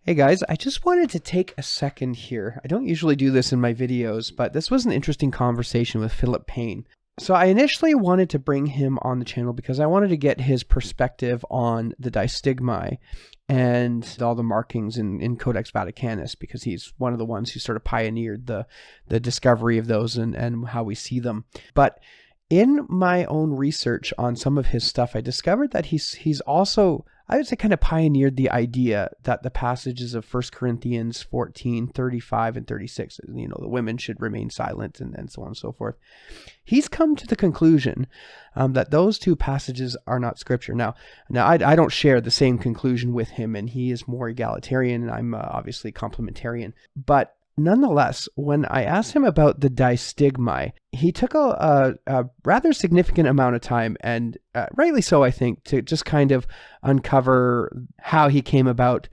Hey guys, I just wanted to take a second here. I don't usually do this in my videos, but this was an interesting conversation with Philip Payne. So I initially wanted to bring him on the channel because I wanted to get his perspective on the Distigmai and all the markings in Codex Vaticanus, because he's one of the ones who sort of pioneered the discovery of those and how we see them. But in my own research on some of his stuff, I discovered that he's also, I would say, kind of pioneered the idea that the passages of 1 Corinthians 14, 35, and 36, the women should remain silent and so on and so forth. He's come to the conclusion that those two passages are not scripture. Now I don't share the same conclusion with him, and he is more egalitarian, and I'm obviously complementarian. But nonetheless, when I asked him about the Distigmai, he took a rather significant amount of time, and rightly so, I think, to just kind of uncover how he came about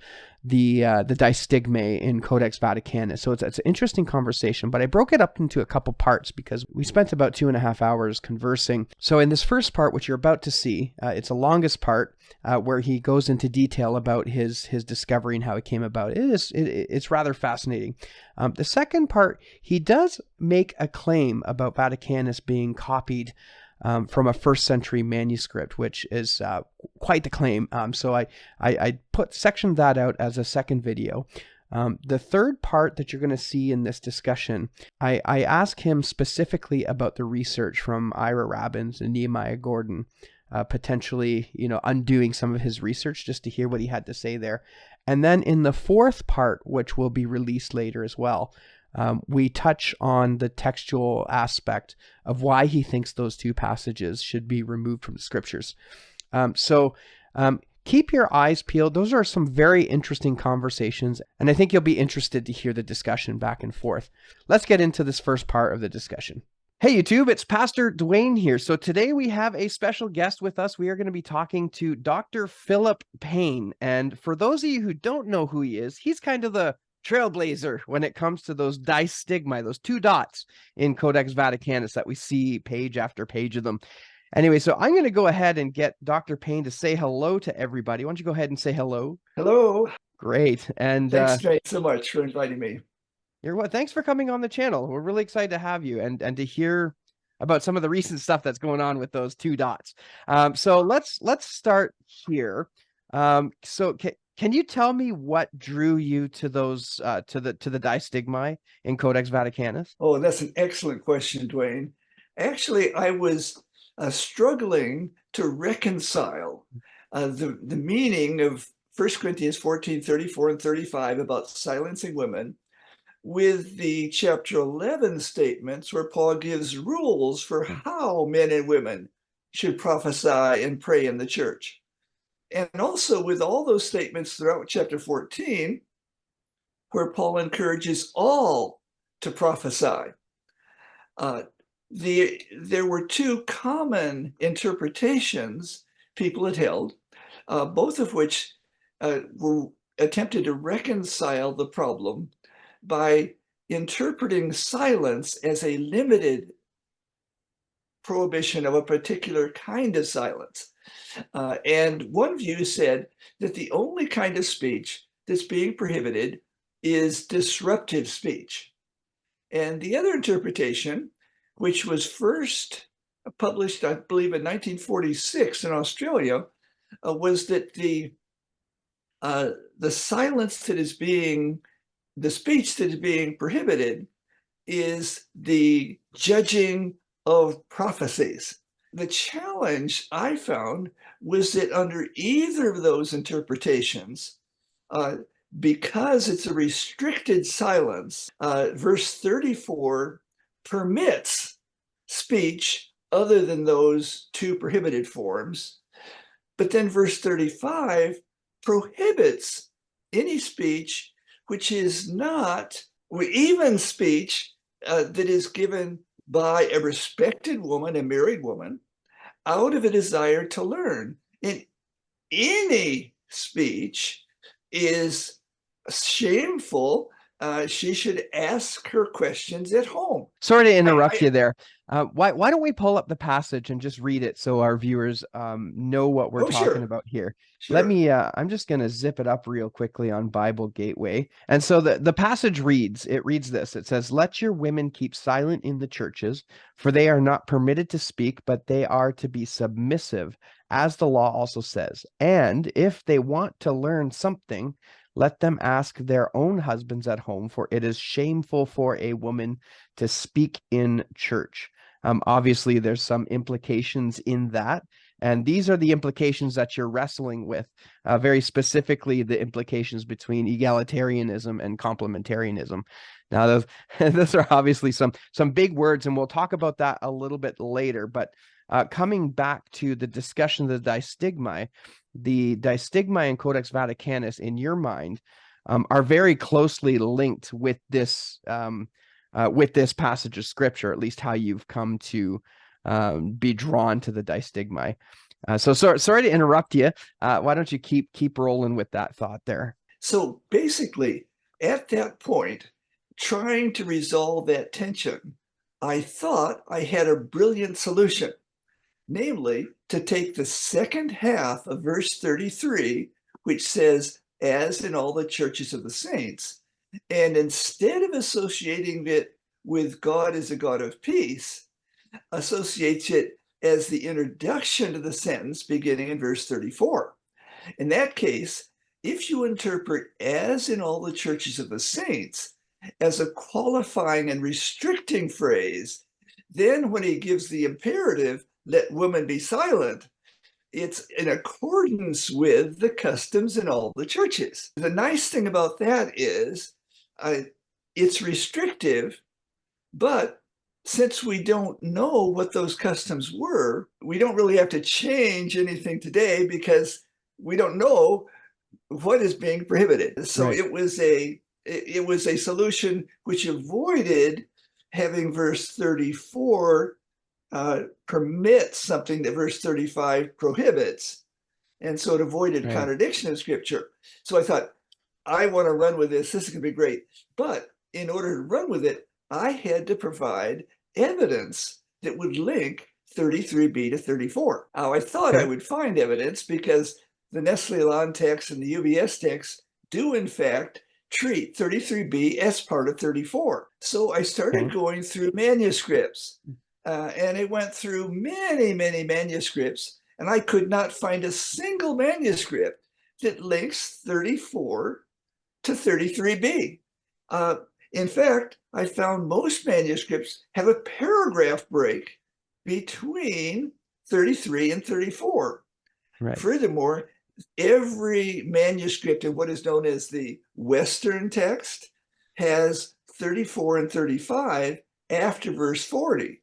the Distigmai in Codex Vaticanus. So it's an interesting conversation, but I broke it up into a couple parts because we spent about 2.5 hours conversing. So in this first part, which you're about to see, it's the longest part, where he goes into detail about his discovery and how it came about. It's rather fascinating. The second part, he does make a claim about Vaticanus being copied from a first century manuscript, which is quite the claim. So I sectioned that out as a second video. The third part that you're going to see in this discussion, I ask him specifically about the research from Ira Rabbins and Nehemiah Gordon, potentially, undoing some of his research, just to hear what he had to say there. And then in the fourth part, which will be released later as well, we touch on the textual aspect of why he thinks those two passages should be removed from the scriptures. Keep your eyes peeled. Those are some very interesting conversations, and I think you'll be interested to hear the discussion back and forth. Let's get into this first part of the discussion. Hey YouTube, it's Pastor Dwayne here. So today we have a special guest with us. We are going to be talking to Dr. Philip Payne. And for those of you who don't know who he is, he's kind of the trailblazer when it comes to those Distigmai, those two dots in Codex Vaticanus that we see page after page of them. Anyway, so I'm going to go ahead and get Dr. Payne to say hello to everybody. Why don't you go ahead and say hello? Hello. Great. And thanks, Trey, so much for inviting me. Thanks for coming on the channel. We're really excited to have you and to hear about some of the recent stuff that's going on with those two dots. So let's start here. So can you tell me what drew you to those to the Distigmai in Codex Vaticanus? Oh, that's an excellent question, Dwayne. Actually, I was struggling to reconcile the meaning of 1 Corinthians 14, 34, and 35 about silencing women with the chapter 11 statements where Paul gives rules for how men and women should prophesy and pray in the church. And also with all those statements throughout chapter 14, where Paul encourages all to prophesy. There were two common interpretations people had held, both of which were attempted to reconcile the problem by interpreting silence as a limited prohibition of a particular kind of silence. And one view said that the only kind of speech that's being prohibited is disruptive speech. And the other interpretation, which was first published, I believe, in 1946 in Australia, was that the silence that is being the speech that is being prohibited is the judging of prophecies. The challenge I found was that under either of those interpretations, because it's a restricted silence, verse 34 permits speech other than those two prohibited forms, but then verse 35 prohibits any speech which is not, or even speech that is given by a respected woman, a married woman, out of a desire to learn. And any speech is shameful she should ask her questions at home. Sorry to interrupt you there. Why don't we pull up the passage and just read it so our viewers know what we're Oh, talking sure, about here? Let sure. me, I'm just going to zip it up real quickly on Bible Gateway. And so the passage reads, it reads this. It says, "Let your women keep silent in the churches, for they are not permitted to speak, but they are to be submissive, as the law also says. And if they want to learn something, let them ask their own husbands at home, for it is shameful for a woman to speak in church." Obviously, there's some implications in that. And these are the implications that you're wrestling with, very specifically the implications between egalitarianism and complementarianism. Now, those are obviously some big words, and we'll talk about that a little bit later. But coming back to the discussion of the Distigmai and Codex Vaticanus, in your mind, are very closely linked with this passage of scripture, at least how you've come to be drawn to the Distigmai. Sorry to interrupt you. Why don't you keep rolling with that thought there? So basically, at that point, trying to resolve that tension, I thought I had a brilliant solution, namely to take the second half of verse 33, which says, "as in all the churches of the saints," and instead of associating it with God as a God of peace, associates it as the introduction to the sentence beginning in verse 34. In that case, if you interpret "as in all the churches of the saints" as a qualifying and restricting phrase, then when he gives the imperative, "let women be silent," it's in accordance with the customs in all the churches. The nice thing about that is it's restrictive, but since we don't know what those customs were, we don't really have to change anything today because we don't know what is being prohibited. So Right. it was a solution which avoided having verse 34 permit something that verse 35 prohibits. And so it avoided Right. contradiction in scripture. So I thought, I want to run with this. This is going to be great. But in order to run with it, I had to provide evidence that would link 33b to 34. Now, I thought I Okay. would find evidence because the Nestle-Aland text and the UBS text do, in fact, treat 33b as part of 34. So I started Okay. going through manuscripts, and it went through many, many manuscripts, and I could not find a single manuscript that links 34 to 33b. In fact, I found most manuscripts have a paragraph break between 33 and 34. Right. Furthermore, every manuscript in what is known as the Western text has 34 and 35 after verse 40.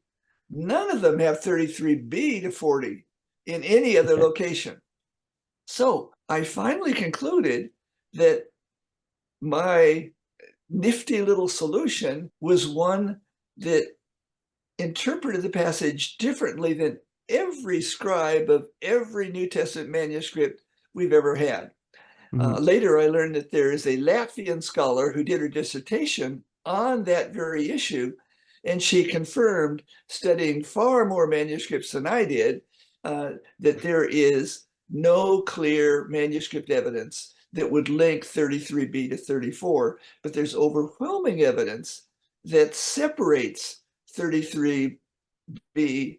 None of them have 33b to 40 in any other Okay. location. So I finally concluded that my nifty little solution was one that interpreted the passage differently than every scribe of every New Testament manuscript we've ever had. Mhm. Later, I learned that there is a Latvian scholar who did her dissertation on that very issue, and she confirmed, studying far more manuscripts than I did, that there is no clear manuscript evidence that would link 33b to 34, but there's overwhelming evidence that separates 33b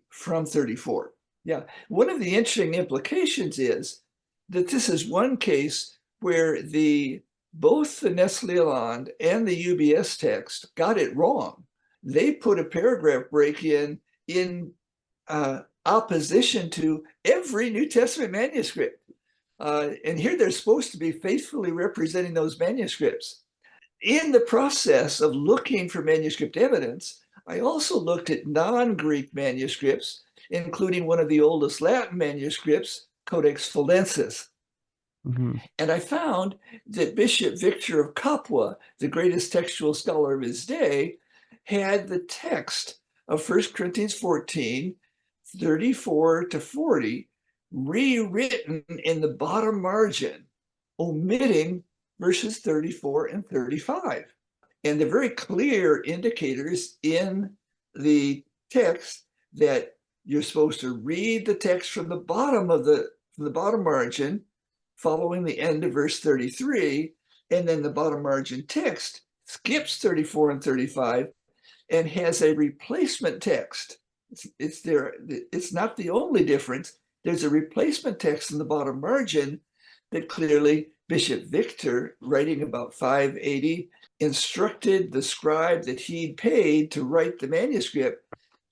from 34. Yeah, one of the interesting implications is that this is one case where both the Nestle-Aland and the UBS text got it wrong. They put a paragraph break in opposition to every New Testament manuscript. And here they're supposed to be faithfully representing those manuscripts. In the process of looking for manuscript evidence, I also looked at non-Greek manuscripts, including one of the oldest Latin manuscripts, Codex Fuldensis. Mhm. And I found that Bishop Victor of Capua, the greatest textual scholar of his day, had the text of 1 Corinthians 14, 34 to 40, rewritten in the bottom margin, omitting verses 34 and 35. And they're very clear indicators in the text that you're supposed to read the text from the bottom of from the bottom margin following the end of verse 33, and then the bottom margin text skips 34 and 35 and has a replacement text. It's there. It's not the only difference. There's a replacement text in the bottom margin that clearly Bishop Victor, writing about 580, instructed the scribe that he'd paid to write the manuscript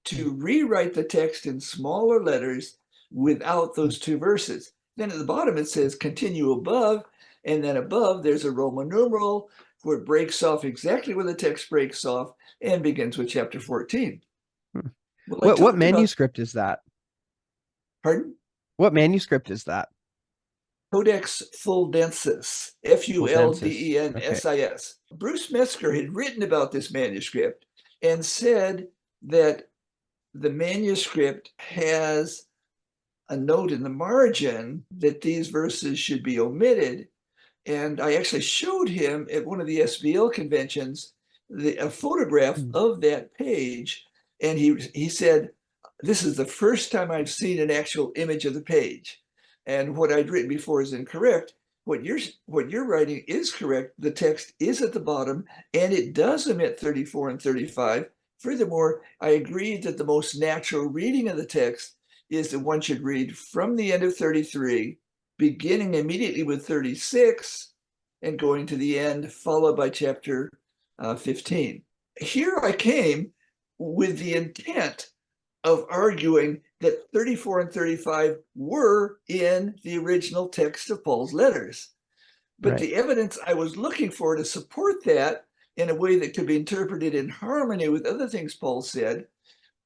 to rewrite the text in smaller letters without those two verses. Then at the bottom it says continue above, and then above there's a Roman numeral where it breaks off exactly where the text breaks off and begins with chapter 14. Well, what manuscript is that? Pardon? What manuscript is that? Codex Fuldensis, Fuldensis. Okay. Bruce Metzger had written about this manuscript and said that the manuscript has a note in the margin that these verses should be omitted. And I actually showed him at one of the SBL conventions a photograph of that page. And he said, this is the first time I've seen an actual image of the page. And what I'd written before is incorrect. What you're writing is correct. The text is at the bottom, and it does omit 34 and 35. Furthermore, I agreed that the most natural reading of the text is that one should read from the end of 33, beginning immediately with 36, and going to the end, followed by chapter 15. Here I came with the intent of arguing that 34 and 35 were in the original text of Paul's letters. But the evidence I was looking for to support that in a way that could be interpreted in harmony with other things Paul said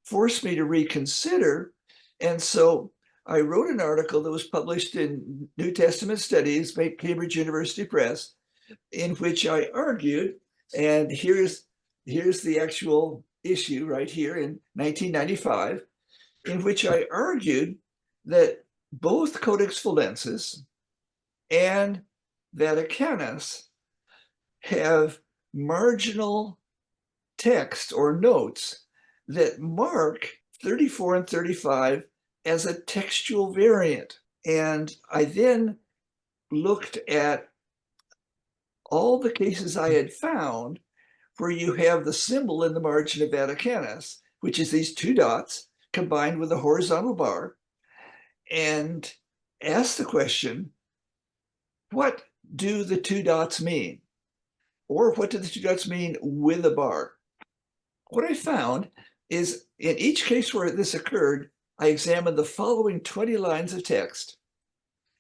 forced me to reconsider. And so I wrote an article that was published in New Testament Studies by Cambridge University Press, in which I argued, and here's the actual issue right here in 1995, in which I argued that both Codex Fuldensis and Vaticanus have marginal text or notes that mark 34 and 35 as a textual variant. And I then looked at all the cases I had found where you have the symbol in the margin of Vaticanus, which is these two dots combined with a horizontal bar, and asked the question, what do the two dots mean? Or what do the two dots mean with a bar? What I found is in each case where this occurred, I examined the following 20 lines of text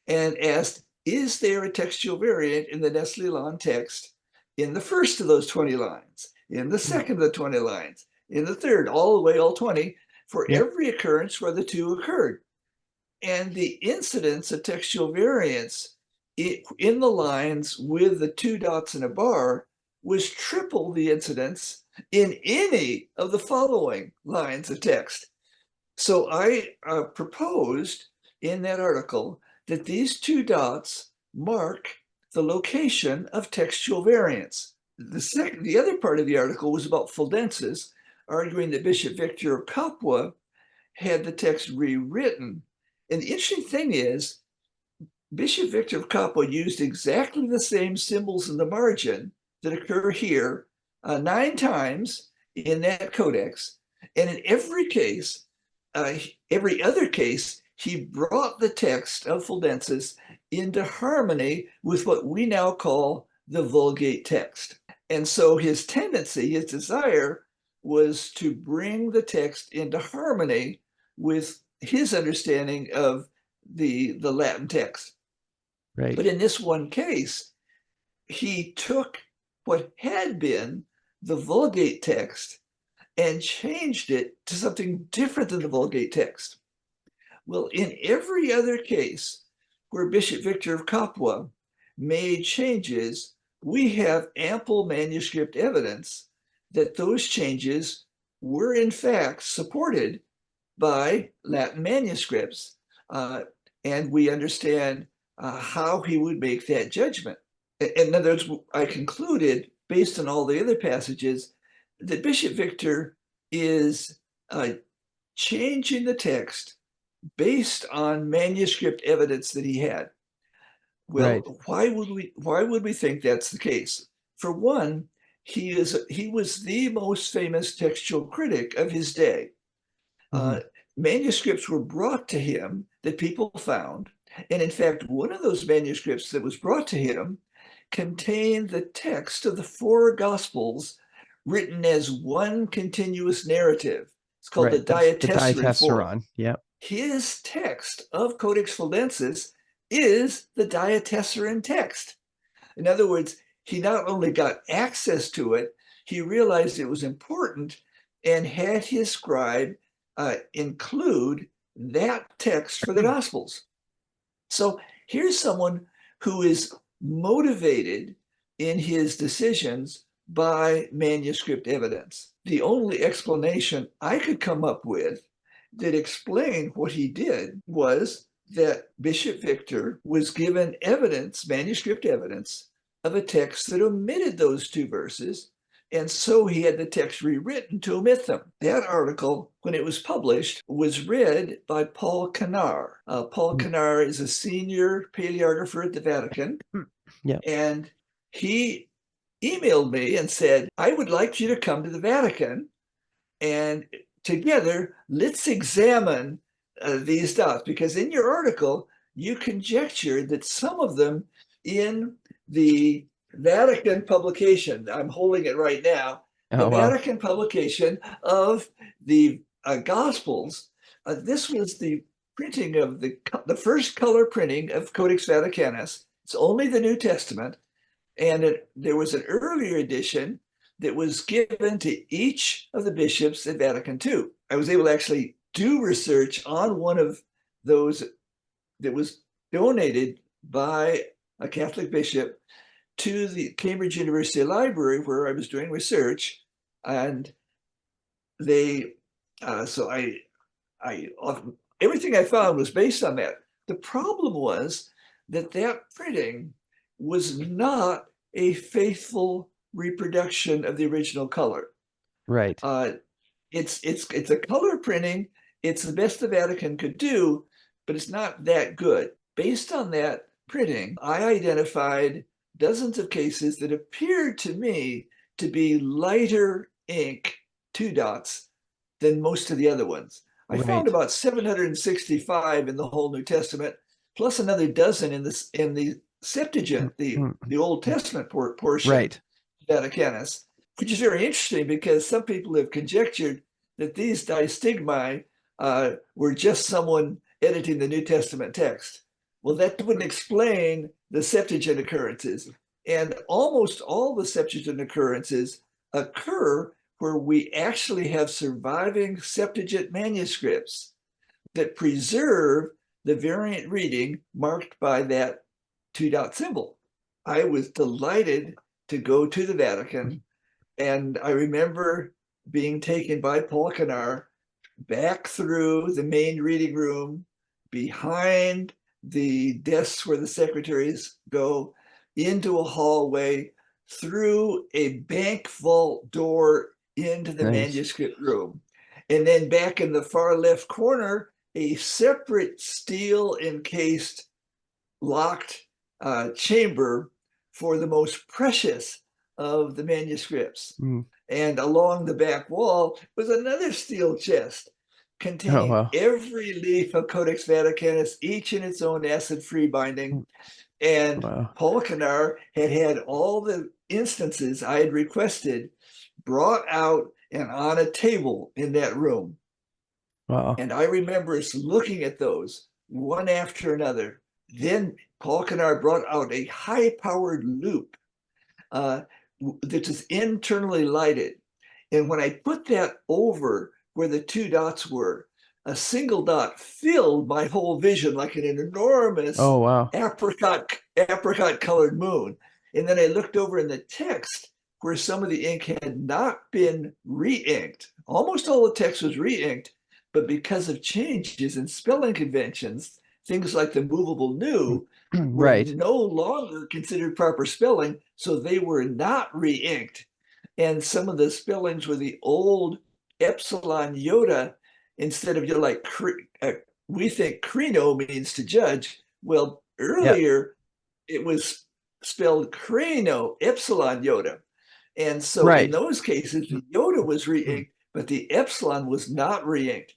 and asked, is there a textual variant in the Nestle-Aland text in the first of those 20 lines, in the second of the 20 lines, in the third, all the way, all 20, for every occurrence where the two occurred? And the incidence of textual variance in the lines with the two dots and a bar was triple the incidence in any of the following lines of text. So I proposed in that article that these two dots mark the location of textual variance. The other part of the article was about Fuldensis, arguing that Bishop Victor of Capua had the text rewritten. And the interesting thing is, Bishop Victor of Capua used exactly the same symbols in the margin that occur here 9 times in that codex. And in every case, every other case, he brought the text of Fuldensis into harmony with what we now call the Vulgate text. And so his tendency, his desire, was to bring the text into harmony with his understanding of the Latin text. Right. But in this one case, he took what had been the Vulgate text and changed it to something different than the Vulgate text. Well, in every other case where Bishop Victor of Capua made changes, we have ample manuscript evidence that those changes were in fact supported by Latin manuscripts. And we understand how he would make that judgment. In other words, I concluded, based on all the other passages, that Bishop Victor is changing the text based on manuscript evidence that he had. Well, Right. why would we think that's the case? For one, he was the most famous textual critic of his day. Manuscripts were brought to him that people found, and in fact, one of those manuscripts that was brought to him contained the text of the four Gospels written as one continuous narrative. It's called the Right. The Diatessaron form. diatessaron. Yep. His text of Codex Fuldensis is the diatessaron text. In other words, he not only got access to it, he realized it was important and had his scribe include that text for the Gospels. So here's someone who is motivated in his decisions by manuscript evidence. The only explanation I could come up with that explained what he did was that Bishop Victor was given evidence, manuscript evidence, of a text that omitted those two verses, and so he had the text rewritten to omit them. That article, when it was published, was read by Paul Canar. Paul Canar is a senior paleographer at the Vatican, and he emailed me and said, I would like you to come to the Vatican, and together, let's examine these dots, because in your article, you conjectured that some of them in the Vatican publication, I'm holding it right now, the Vatican publication of the Gospels, this was the printing of the first color printing of Codex Vaticanus. It's only the New Testament. And there was an earlier edition that was given to each of the bishops at Vatican II. I was able to actually do research on one of those that was donated by a Catholic bishop to the Cambridge University Library, where I was doing research. And they, so I everything I found was based on that. The problem was that printing was not a faithful reproduction of the original color. Right. It's a color printing. It's the best the Vatican could do, but it's not that good. Based on that printing, I identified dozens of cases that appeared to me to be lighter ink, 2 dots, than most of the other ones. I found about 765 in the whole New Testament, plus another dozen in the Septuagint, the Old Testament portion, Vaticanus, which is very interesting because some people have conjectured that these Distigmai were just someone editing the New Testament text. Well, that wouldn't explain the Septuagint occurrences. And almost all the Septuagint occurrences occur where we actually have surviving Septuagint manuscripts that preserve the variant reading marked by that 2-dot symbol. I was delighted to go to the Vatican, and I remember being taken by Paul Canar back through the main reading room, behind the desks where the secretaries go, into a hallway, through a bank vault door into the manuscript room. And then back in the far left corner, a separate steel encased locked chamber for the most precious of the manuscripts. And along the back wall was another steel chest containing every leaf of Codex Vaticanus, each in its own acid-free binding. And Paul Canar had all the instances I had requested brought out and on a table in that room. And I remember us looking at those one after another. Then Paul Canar brought out a high-powered loupe that is internally lighted. And when I put that over where the 2 dots were, a single dot filled my whole vision like an enormous apricot colored moon. And then I looked over in the text where some of the ink had not been re-inked. Almost all the text was re-inked, but because of changes in spelling conventions, things like the movable new were Right. no longer considered proper spelling, so they were not re-inked. And some of the spellings were the old epsilon iota instead of, like we think crino means to judge. Well, Yeah. earlier it was spelled crino, epsilon iota. And so in Right. those cases, the iota was re-inked, but the epsilon was not re-inked.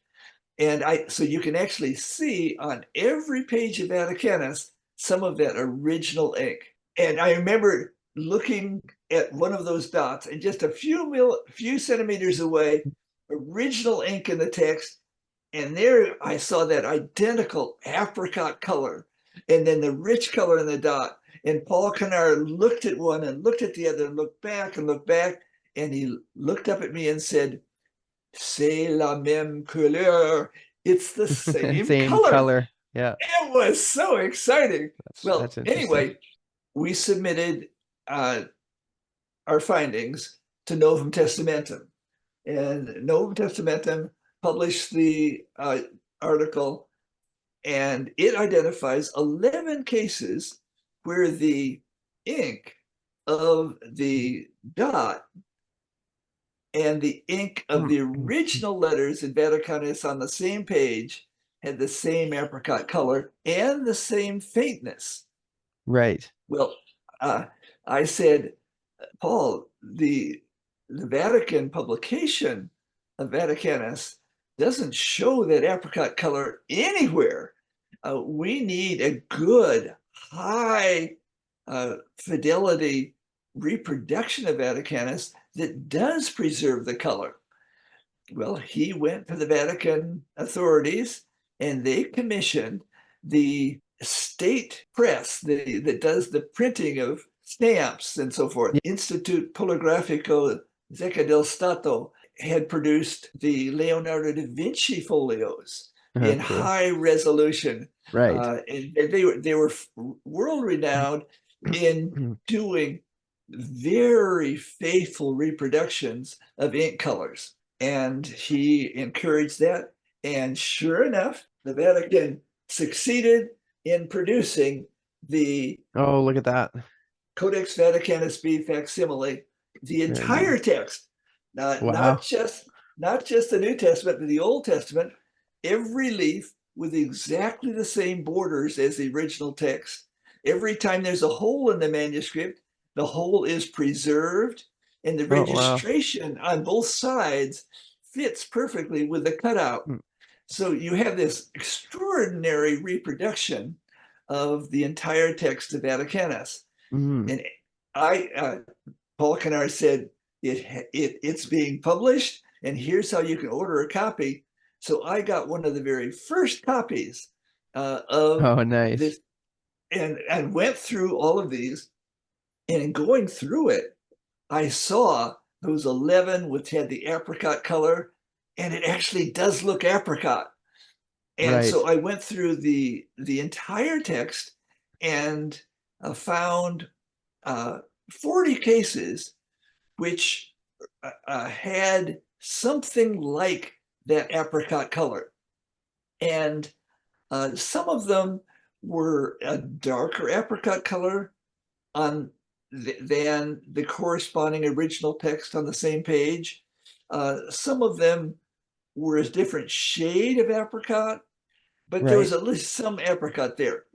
And so you can actually see on every page of Vaticanus some of that original ink. And I remember looking at one of those dots, and just a few centimeters away, original ink in the text, and there I saw that identical apricot color, and then the rich color in the dot. And Paul Canard looked at one and looked at the other and looked back and looked back, and he looked up at me and said, "C'est la même couleur." It's the same Same color. color. Yeah. It was so exciting. That's Well, interesting. anyway, we submitted our findings to Novum Testamentum, and Novum Testamentum published the article, and it identifies 11 cases where the ink of the dot and the ink of the original letters in Vaticanus on the same page had the same apricot color and the same faintness. Right. Well, I said, Paul, the Vatican publication of Vaticanus doesn't show that apricot color anywhere. We need a good, high fidelity reproduction of Vaticanus that does preserve the color. Well, he went to the Vatican authorities, and they commissioned the state press that does the printing of stamps and so forth. Yeah. Institute Poligrafico Zecca del Stato had produced the Leonardo da Vinci folios in Cool. high resolution. Right. And they were world renowned in doing very faithful reproductions of ink colors. And he encouraged that. And sure enough, the Vatican succeeded in producing the Oh, look at that. Codex Vaticanus B facsimile, the entire text, Wow. not just the New Testament, but the Old Testament, every leaf with exactly the same borders as the original text. Every time there's a hole in the manuscript, the hole is preserved, and the registration on both sides fits perfectly with the cutout. So you have this extraordinary reproduction of the entire text of Vaticanus. And Paul Canard said, it's being published, and here's how you can order a copy. So I got one of the very first copies of nice. this, and went through all of these. And in going through it, I saw those 11 which had the apricot color, and it actually does look apricot. And so I went through the entire text and found 40 cases which had something like that apricot color. And some of them were a darker apricot color than the corresponding original text on the same page. Some of them were a different shade of apricot, but there was at least some apricot there.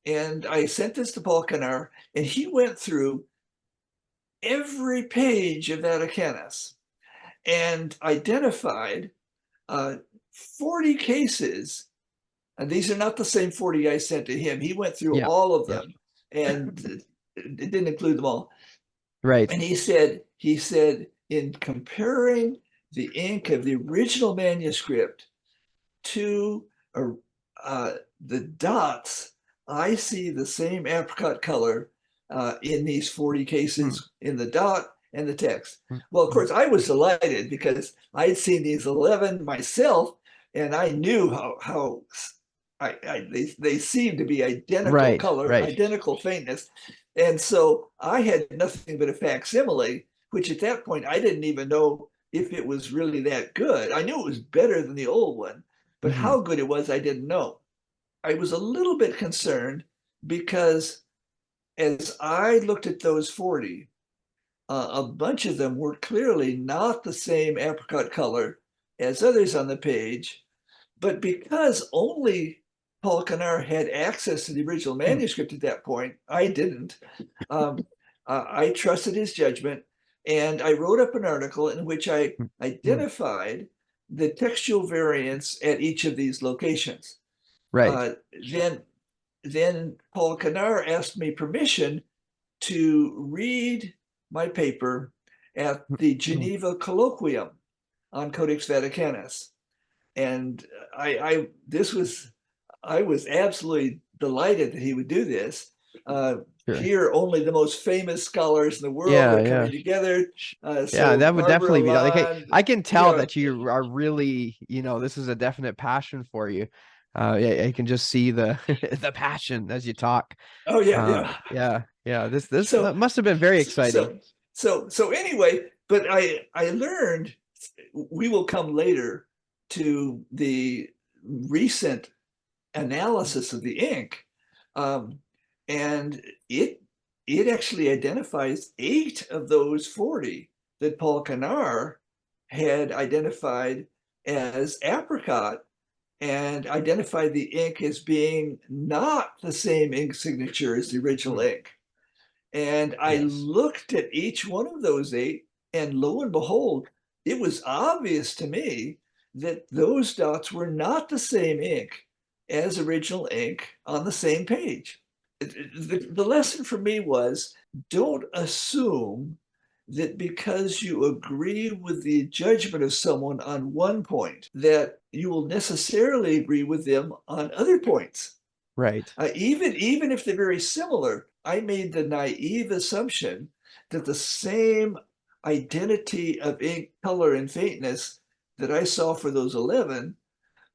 And I sent this to Paul Canard, and he went through every page of Vaticanus and identified 40 cases. And these are not the same 40 I sent to him. He went through all of them, and it didn't include them all. Right. And he said, in comparing the ink of the original manuscript to the dots, I see the same apricot color in these 40 cases in the dot and the text. Well, of course, I was delighted because I had seen these 11 myself, and I knew how they seemed to be identical color, identical faintness. And so I had nothing but a facsimile, which at that point I didn't even know if it was really that good. I knew it was better than the old one, but how good it was, I didn't know. I was a little bit concerned because as I looked at those 40, a bunch of them were clearly not the same apricot color as others on the page, but because only Paul Canar had access to the original manuscript at that point, I didn't. I trusted his judgment, and I wrote up an article in which I identified the textual variants at each of these locations. Right. Uh, then, then Paul Canar asked me permission to read my paper at the Geneva Colloquium on Codex Vaticanus. And I was absolutely delighted that he would do this. Sure. Here, only the most famous scholars in the world Yeah, are yeah. coming together. Yeah, So that would Barbara definitely be like Lalonde, I can you tell know, that you are really, this is a definite passion for you. Yeah, I can just see the the passion as you talk. oh yeah, yeah. Yeah, yeah. This So must have been very exciting. so anyway, but I learned we will come later to the recent analysis of the ink, and it actually identifies 8 of those 40 that Paul Canar had identified as apricot, and identified the ink as being not the same ink signature as the original ink. And I Yes. looked at each one of those 8, and lo and behold, it was obvious to me that those dots were not the same ink as original ink on the same page. The lesson for me was, don't assume that because you agree with the judgment of someone on one point, that you will necessarily agree with them on other points. Right. Even if they're very similar, I made the naive assumption that the same identity of ink color and faintness that I saw for those 11,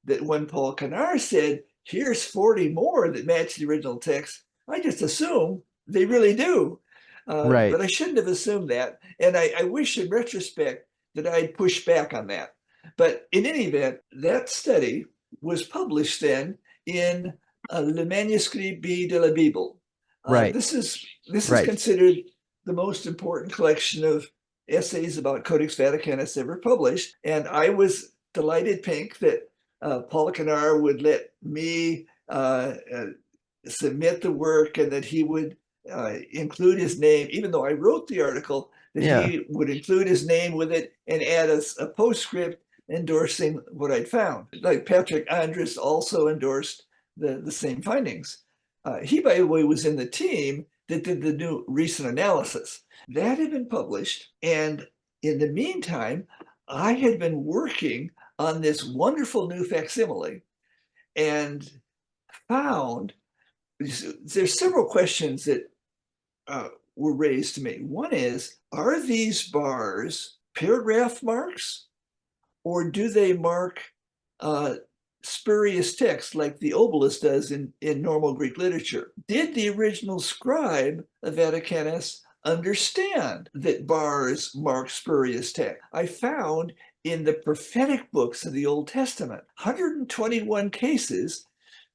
that when Paul Canar said, here's 40 more that match the original text, I just assume they really do. Right. But I shouldn't have assumed that. And I wish in retrospect that I'd pushed back on that. But in any event, that study was published then in Le Manuscript B de la Bible. Right. This is Right. considered the most important collection of essays about Codex Vaticanus ever published. And I was delighted, Pink, that Paul Canar would let me submit the work, and that he would include his name, even though I wrote the article, that Yeah. he would include his name with it and add a postscript endorsing what I'd found. Like Patrick Andrus also endorsed the same findings. He, by the way, was in the team that did the new recent analysis. That had been published, and in the meantime, I had been working on this wonderful new facsimile, and found there's several questions that were raised to me. One is, are these bars paragraph marks, or do they mark spurious text like the obelis does in normal Greek literature? Did the original scribe of Vaticanus understand that bars mark spurious text? I found in the prophetic books of the Old Testament 121 cases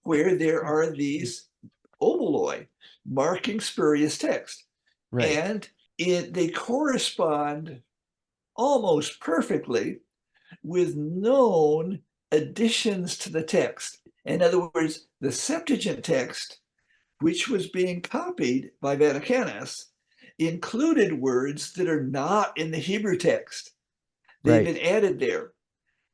where there are these oboloi marking spurious text. Right. And they correspond almost perfectly with known additions to the text. In other words, the Septuagint text, which was being copied by Vaticanus, included words that are not in the Hebrew text. They've Right. been added there.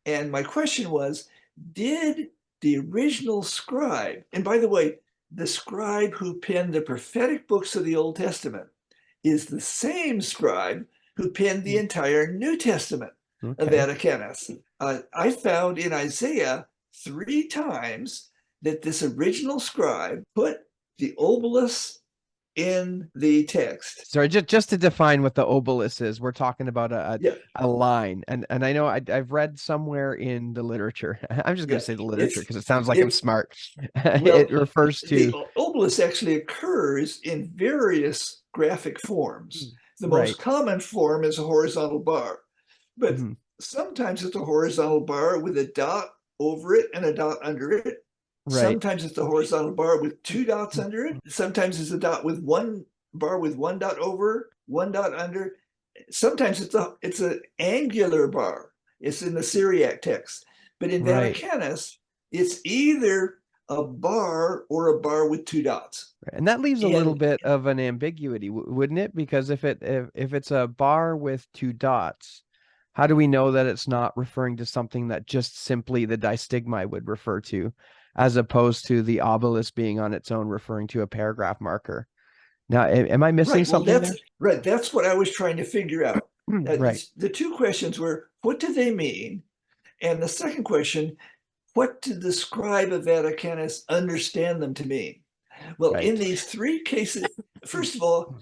And my question was, did the original scribe, and by the way, the scribe who penned the prophetic books of the Old Testament is the same scribe who penned the entire New Testament of Okay. Vaticanus. I found in Isaiah 3 times that this original scribe put the obolus in the text. Sorry, just to define what the obelis is, we're talking about Yeah, a line, and I know I've read somewhere in the literature. I'm just going yeah. to say the literature It's because it sounds like I'm it smart. well, It refers the to obolus actually occurs in various graphic forms. The most right. common form is a horizontal bar, but Mhm. sometimes it's a horizontal bar with a dot over it and a dot under it. Right. Sometimes it's a horizontal bar with two dots under it. Sometimes it's a dot with one bar with one dot over, one dot under. Sometimes it's an angular bar. It's in the Syriac text. But in Right. Vaticanus, it's either a bar or a bar with two dots. And that leaves a little And bit of an ambiguity, wouldn't it? Because if it's a bar with two dots, how do we know that it's not referring to something that just simply the distigmai would refer to, as opposed to the obelis being on its own referring to a paragraph marker? Now, am I missing right, well, something there? that's what I was trying to figure out. Right, The two questions were, what do they mean? And the second question, what did the scribe of Vaticanus understand them to mean? Well, in right, these three cases, first of all,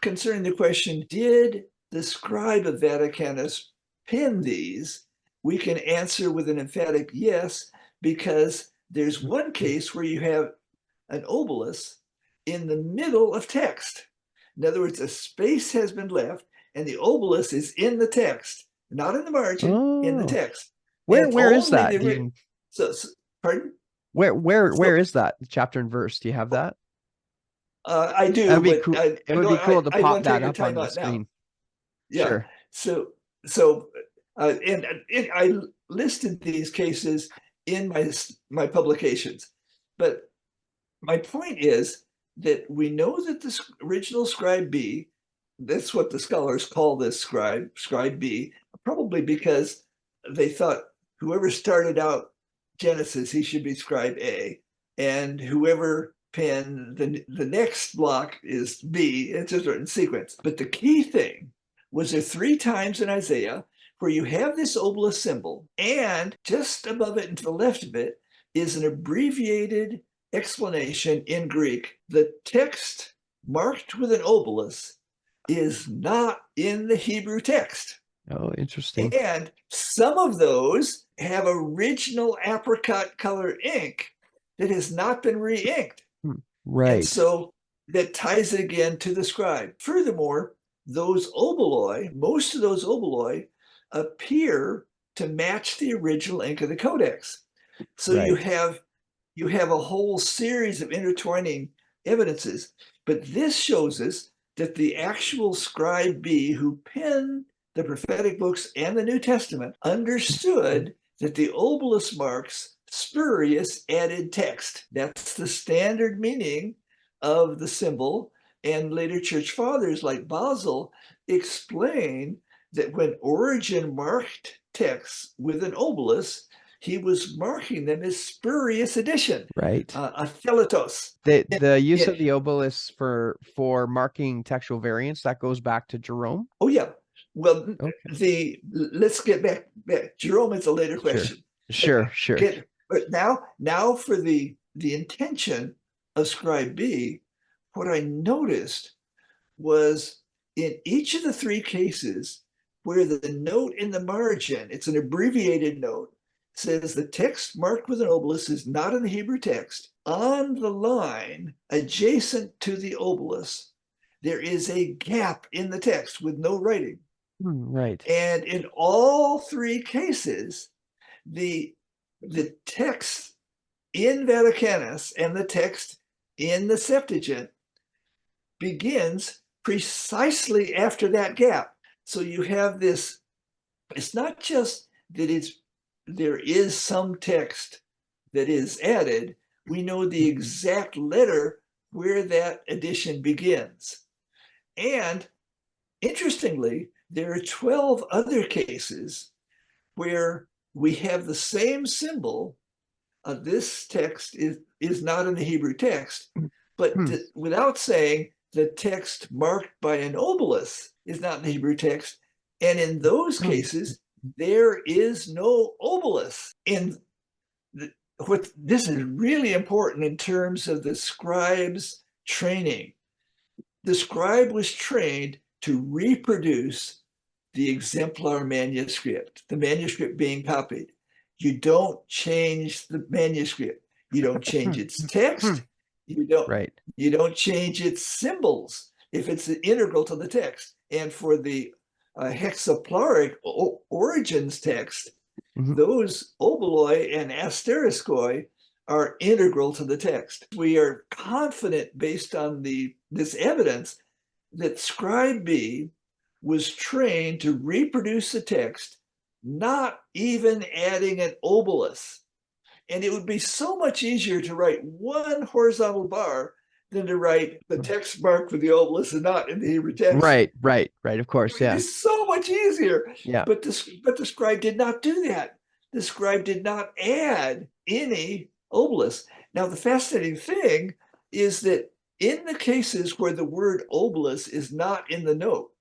concerning the question, did the scribe of Vaticanus pen these? We can answer with an emphatic yes, because there's one case where you have an obelis in the middle of text. In other words, a space has been left and the obelis is in the text, not in the margin, in the Oh, text. where And where is only that? the Do you pardon? where So is that chapter and verse? Do you have that? I do, That'd be but cool. It would be cool to I pop don't take that your up on time the on it now. screen. Yeah. Sure. So I listed these cases in my publications, but my point is that we know that the original Scribe B, that's what the scholars call this Scribe B, probably because they thought whoever started out Genesis, he should be Scribe A, and whoever penned the next block is B. It's just in sequence. But the key thing was there three times in Isaiah where you have this obelisk symbol, and just above it and to the left of it is an abbreviated explanation in Greek. The text marked with an obelisk is not in the Hebrew text. Oh, interesting. And some of those have original apricot color ink that has not been re-inked. And Right. so that ties it again to the scribe. Furthermore, those oboloi, most of those oboloi appear to match the original ink of the Codex. So Right. you have a whole series of intertwining evidences, but this shows us that the actual Scribe B who penned the prophetic books and the New Testament understood that the obelisk marks spurious added text. That's the standard meaning of the symbol. And later church fathers like Basil explain that when Origen marked texts with an obelisk, he was marking them as spurious addition, Right. atheletos. The use of It, the obelisk for marking textual variants, that goes back to Jerome. oh yeah, well, Okay. let's get back. Jerome is a later Sure. question. Sure. Sure. But now for the intention of Scribe B, what I noticed was in each of the three cases where the note in the margin, it's an abbreviated note, says the text marked with an obelisk is not in the Hebrew text. On the line adjacent to the obelisk, there is a gap in the text with no writing. Right. And in all three cases, the text in Vaticanus and the text in the Septuagint begins precisely after that gap. So you have this, it's not just that there is some text that is added, we know the exact letter where that addition begins. And interestingly, there are 12 other cases where we have the same symbol. This text is not in the Hebrew text, but without saying the text marked by an obelisk is not in the Hebrew text. And in those cases, there is no obelisk. And what this is really important in terms of the scribe's training. The scribe was trained to reproduce the exemplar manuscript, the manuscript being copied. You don't change the manuscript. You don't change its text. Right. You don't change its symbols if it's integral to the text. And for the hexaplaric Origen's text, those oboloi and asteriskoi are integral to the text. We are confident based on this evidence that Scribe B was trained to reproduce the text, not even adding an obelis. And it would be so much easier to write one horizontal bar than to write the text marked with the obelis and not in the Hebrew text. Right. Of course, It is so much easier. Yeah. But the scribe did not do that. The scribe did not add any obelis. Now, the fascinating thing is that in the cases where the word obelis is not in the note,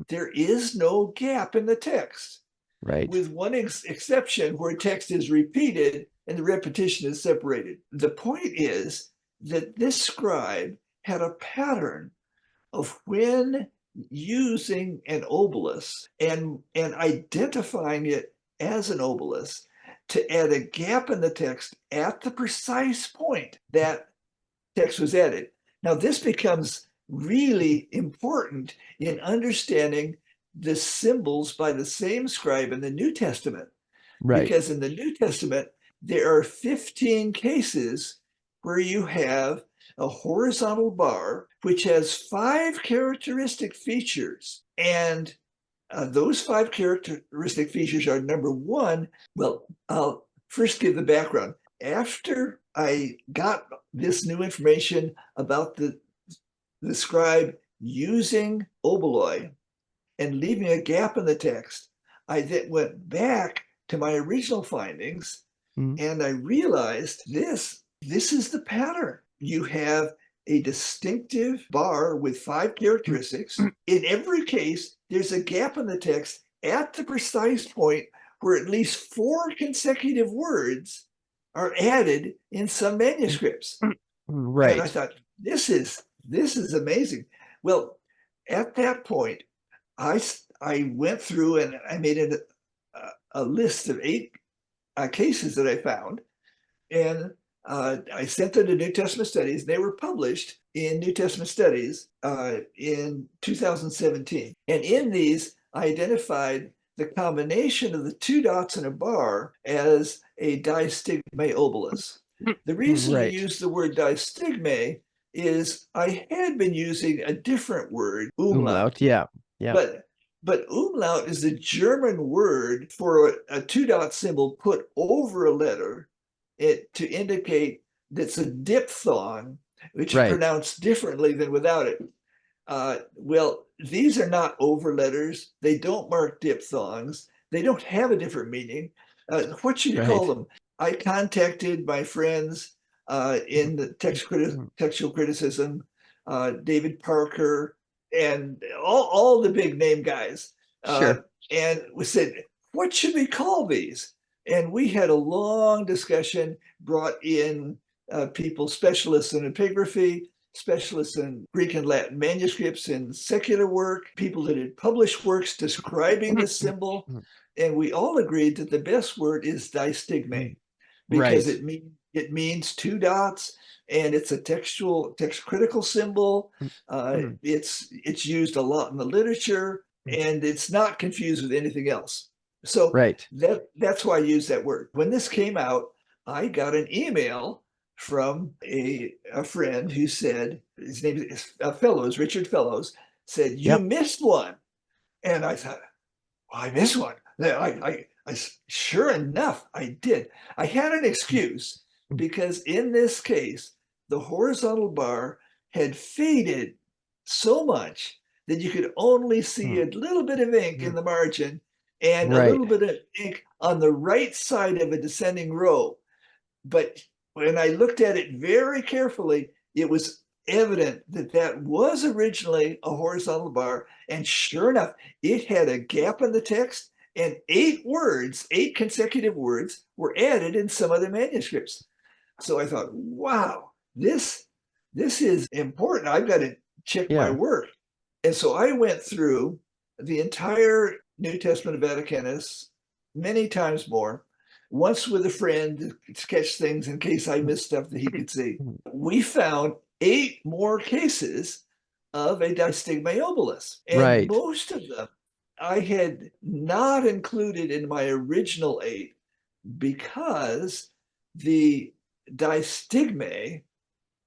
there is no gap in the text. Right. With one exception where text is repeated and the repetition is separated. The point is that this scribe had a pattern of when using an obelis and identifying it as an obelis to add a gap in the text at the precise point that text was added. Now, this becomes really important in understanding the symbols by the same scribe in the New Testament. Right. Because in the New Testament, there are 15 cases where you have a horizontal bar which has 5 characteristic features. And those 5 characteristic features are, number one, well, I'll first give the background. After I got this new information about the scribe using obeloi and leaving a gap in the text, I then went back to my original findings and I realized this is the pattern. You have a distinctive bar with 5 characteristics. In every case, there's a gap in the text at the precise point where at least 4 consecutive words are added in some manuscripts. Right. And I thought, this is amazing. Well, at that point, I went through and I made a list of 8 cases that I found, and I sent them to New Testament Studies. They were published in New Testament Studies in 2017. And in these, I identified the combination of the 2 dots and a bar as a distigmai obelis. The reason I use the word distigmai is I had been using a different word, umlaut. Yeah. But umlaut is the German word for a 2 dot symbol put over a letter to indicate that's a diphthong, which is pronounced differently than without it. Well, these are not over letters. They don't mark diphthongs. They don't have a different meaning. What should you call them? I contacted my friends in the textual criticism, David Parker, and all the big name guys. And we said, what should we call these? And we had a long discussion, brought in people, specialists in epigraphy, specialists in Greek and Latin manuscripts and secular work, people that had published works describing the symbol. And we all agreed that the best word is distigmai, because it means 2 dots, and it's a text critical symbol. It's used a lot in the literature, and it's not confused with anything else. So that's why I use that word. When this came out, I got an email from a friend who said, his name is Fellows, Richard Fellows, said, you missed one. And I thought, well, I missed one. I sure enough, I did. I had an excuse, because in this case, the horizontal bar had faded so much that you could only see a little bit of ink in the margin and a little bit of ink on the right side of a descending row. But when I looked at it very carefully, it was evident that that was originally a horizontal bar. And sure enough, it had a gap in the text, and 8 consecutive words were added in some other manuscripts. So I thought, wow, this is important. I've got to check my work. And so I went through the entire New Testament of Vaticanus many times more, once with a friend to sketch things in case I missed stuff that he could see. We found 8 more cases of a distigmai obelis. And most of them I had not included in my original 8 because the Distigmai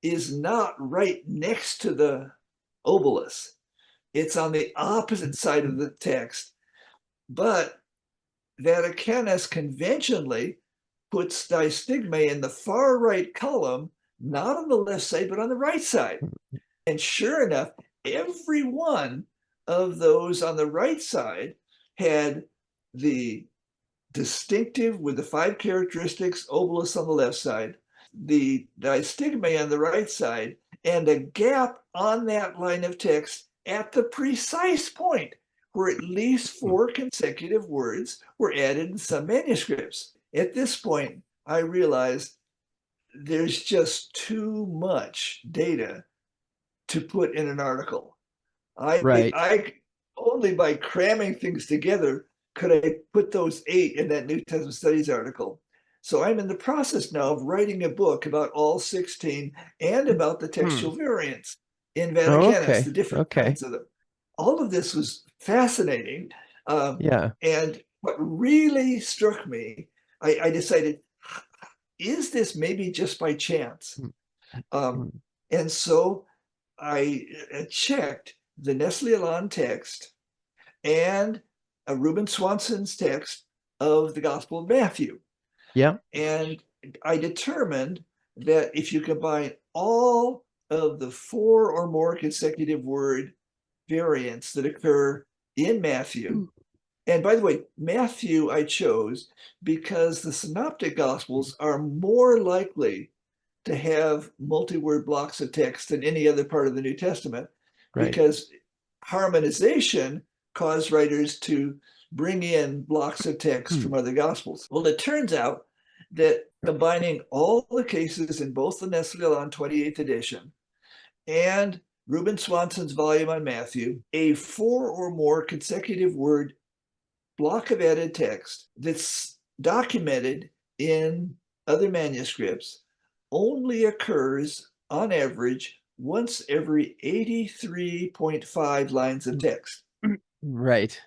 is not right next to the obelis. It's on the opposite side of the text, but Vaticanus conventionally puts Distigmai in the far right column, not on the left side, but on the right side. And sure enough, every one of those on the right side had the distinctive with the 5 characteristics obelis on the left side, the Distigmai on the right side, and a gap on that line of text at the precise point where at least 4 consecutive words were added in some manuscripts. At this point, I realized there's just too much data to put in an article. I only by cramming things together could I put those 8 in that New Testament Studies article. So I'm in the process now of writing a book about all 16 and about the textual variants in Vaticanus, the different kinds of them. All of this was fascinating. And what really struck me, I decided, is this maybe just by chance? And so I checked the Nestle-Aland text and Reuben Swanson's text of the Gospel of Matthew. And I determined that if you combine all of the 4 or more consecutive word variants that occur in Matthew, and by the way, Matthew I chose because the synoptic Gospels are more likely to have multi-word blocks of text than any other part of the New Testament, because harmonization caused writers to bring in blocks of text from other Gospels. Well, it turns out that combining all the cases in both the Nestle-Aland 28th edition and Reuben Swanson's volume on Matthew, a 4 or more consecutive word block of added text that's documented in other manuscripts only occurs on average once every 83.5 lines of text.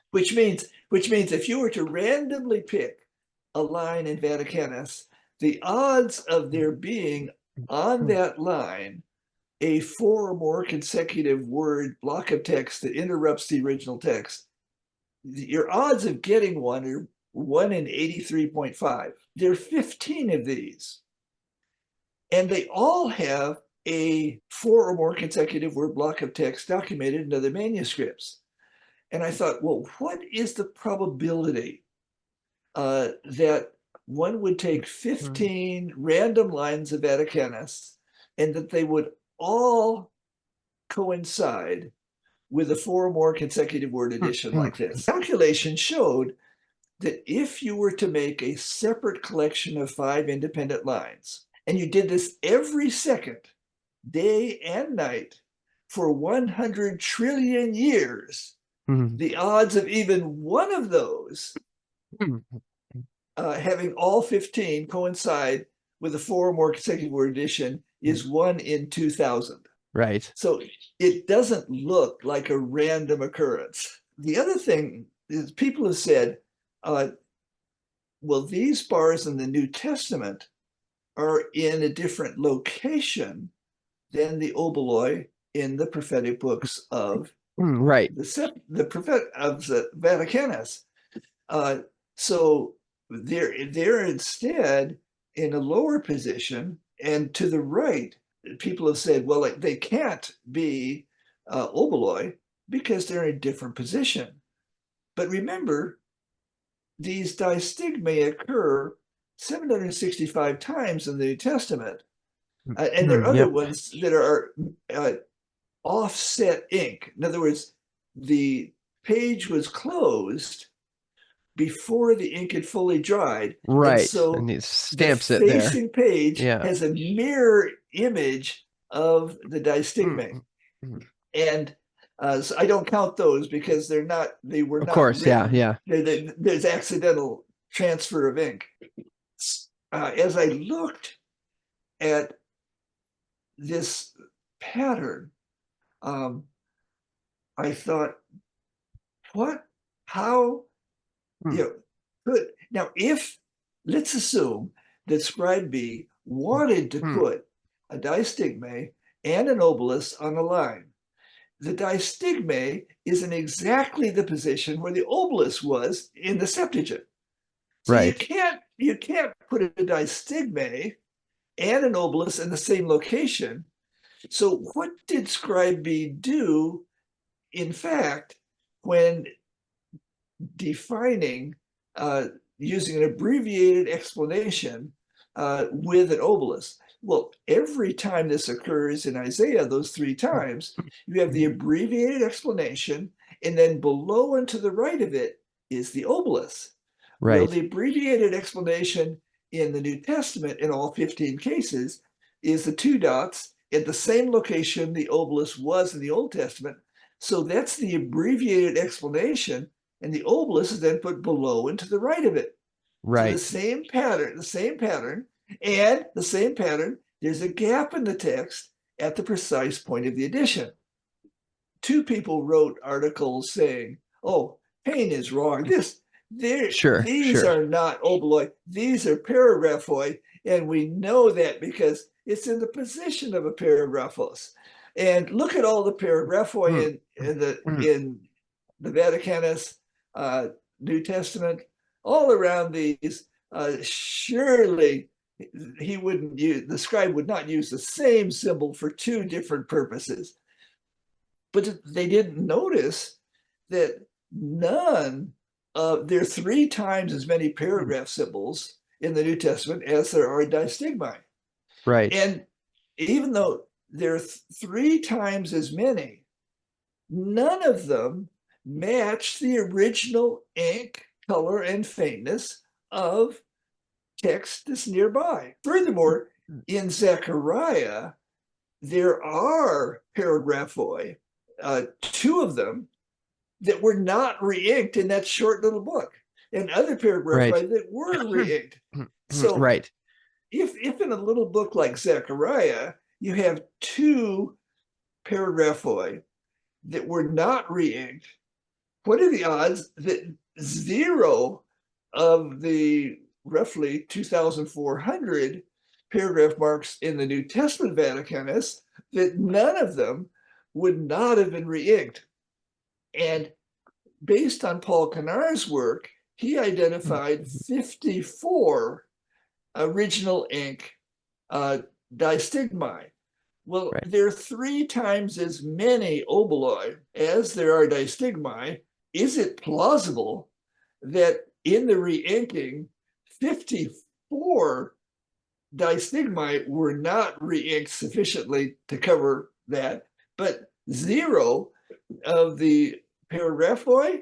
Which means if you were to randomly pick a line in Vaticanus, the odds of there being on that line a 4 or more consecutive word block of text that interrupts the original text, your odds of getting one are 1 in 83.5. There are 15 of these. And they all have a 4 or more consecutive word block of text documented in other manuscripts. And I thought, well, what is the probability that one would take 15 random lines of Vaticanus and that they would all coincide with a 4 or more consecutive word edition like this? Calculation showed that if you were to make a separate collection of 5 independent lines, and you did this every second, day and night, for 100 trillion years, the odds of even one of those having all 15 coincide with a 4 or more consecutive word edition is 1 in 2,000. So it doesn't look like a random occurrence. The other thing is people have said, well, these bars in the New Testament are in a different location than the oboloi in the prophetic books of the prophet of the Vaticanus. So they're instead in a lower position, and to the right, people have said, well, they can't be oboloi because they're in a different position. But remember, these distigmai occur 765 times in the New Testament. And there are other ones that are offset ink. In other words, the page was closed before the ink had fully dried. And so and it stamps it the there. facing page has a mirror image of the distigmai. And so I don't count those because they were not of course, written. There's accidental transfer of ink. As I looked at this pattern, I thought, how, now if, let's assume that Scribe B wanted to put a distigmai and an obelis on a line. The distigmai is in exactly the position where the obelis was in the Septuagint. So Right. you can't put a distigmai and an obelis in the same location. So what did Scribe B do, in fact, when defining using an abbreviated explanation with an obelis? Well, every time this occurs in Isaiah, those 3 times, you have the abbreviated explanation, and then below and to the right of it is the obelis. Right. Well, the abbreviated explanation in the New Testament in all 15 cases is the 2 dots at the same location the obelis was in the Old Testament. So that's the abbreviated explanation, and the obelis is then put below and to the right of it. Right. So the same pattern, and the same pattern, there's a gap in the text at the precise point of the addition. 2 people wrote articles saying, oh, Payne is wrong. These are not oboloi, these are paragraphoi, and we know that because it's in the position of a paragraphos. And look at all the paragraphoi in the Vaticanus, New Testament, all around these. Surely the scribe would not use the same symbol for 2 different purposes. But they didn't notice that there are 3 times as many paragraph symbols in the New Testament as there are distigmai. Right. And even though there are 3 times as many, none of them match the original ink, color, and faintness of text that's nearby. Furthermore, in Zechariah, there are paragraphoi, 2 of them, that were not re-inked in that short little book, and other paragraphoi that were re-inked. So if in a little book like Zechariah, you have 2 paragraphoi that were not re-inked, what are the odds that 0 of the roughly 2,400 paragraph marks in the New Testament Vaticanus, that none of them would not have been re-inked? And based on Paul Canar's work, he identified 54 original ink distigmai. Well, there are 3 times as many oboloi as there are distigmai. Is it plausible that in the re-inking, 54 distigmai were not re-inked sufficiently to cover that, but 0 of the paragraphoi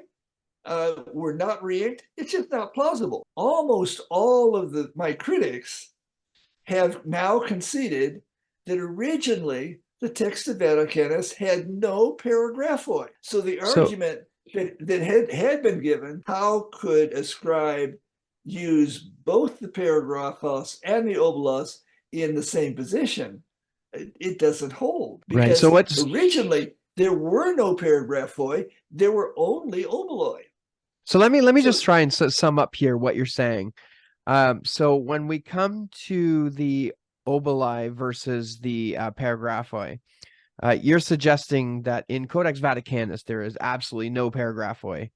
were not re-inked? It's just not plausible. Almost all of my critics have now conceded that originally the text of Vaticanus had no paragraphoi. So the argument that had been given, how could a scribe use both the paragraphos and the obolos in the same position? It doesn't hold, because originally there were no paragraphoi, there were only oboloi. So let me just try and sum up here what you're saying. So when we come to the oboli versus the paragraphoi, you're suggesting that in Codex Vaticanus there is absolutely no paragraphoi.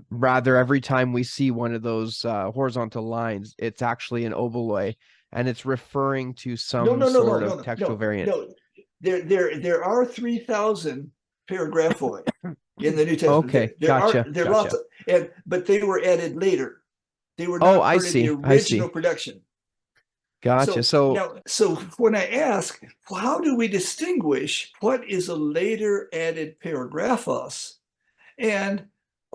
Rather, every time we see one of those horizontal lines, it's actually an oboloi, and it's referring to some sort of textual variant. No, there are 3,000 paragraphoi in the New Testament. Okay, there are lots of, but they were added later. They were not part of the original production. Gotcha. So when I ask, well, how do we distinguish what is a later added paragraphos and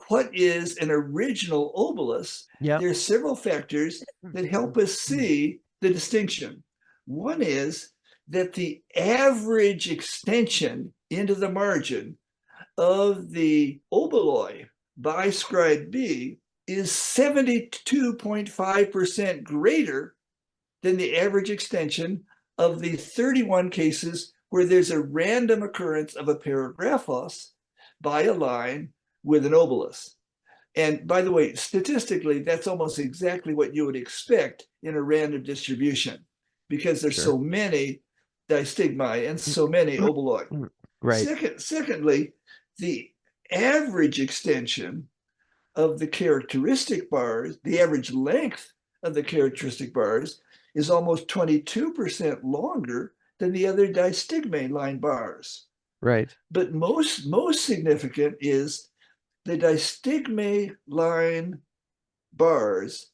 what is an original obolus? There are several factors that help us see the distinction. One is that the average extension into the margin of the oboloi by Scribe B is 72.5% greater than the average extension of the 31 cases where there's a random occurrence of a paragraphos by a line with an obolus. And by the way, statistically, that's almost exactly what you would expect in a random distribution. because there's Sure. so many distigmai and so many obelis. Right. Secondly, the average extension of the characteristic bars, the average length of the characteristic bars is almost 22% longer than the other distigmai line bars. Right. But most significant is the distigmai line bars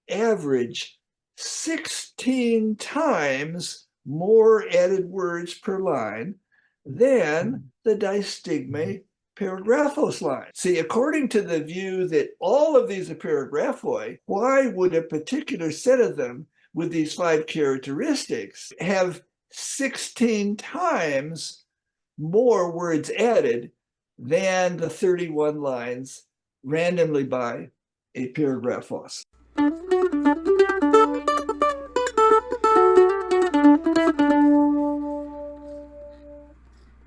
average 16 times more added words per line than the distigmai paragraphos line. See, according to the view that all of these are paragraphoi, why would a particular set of them with these 5 characteristics have 16 times more words added than the 31 lines randomly by a paragraphos?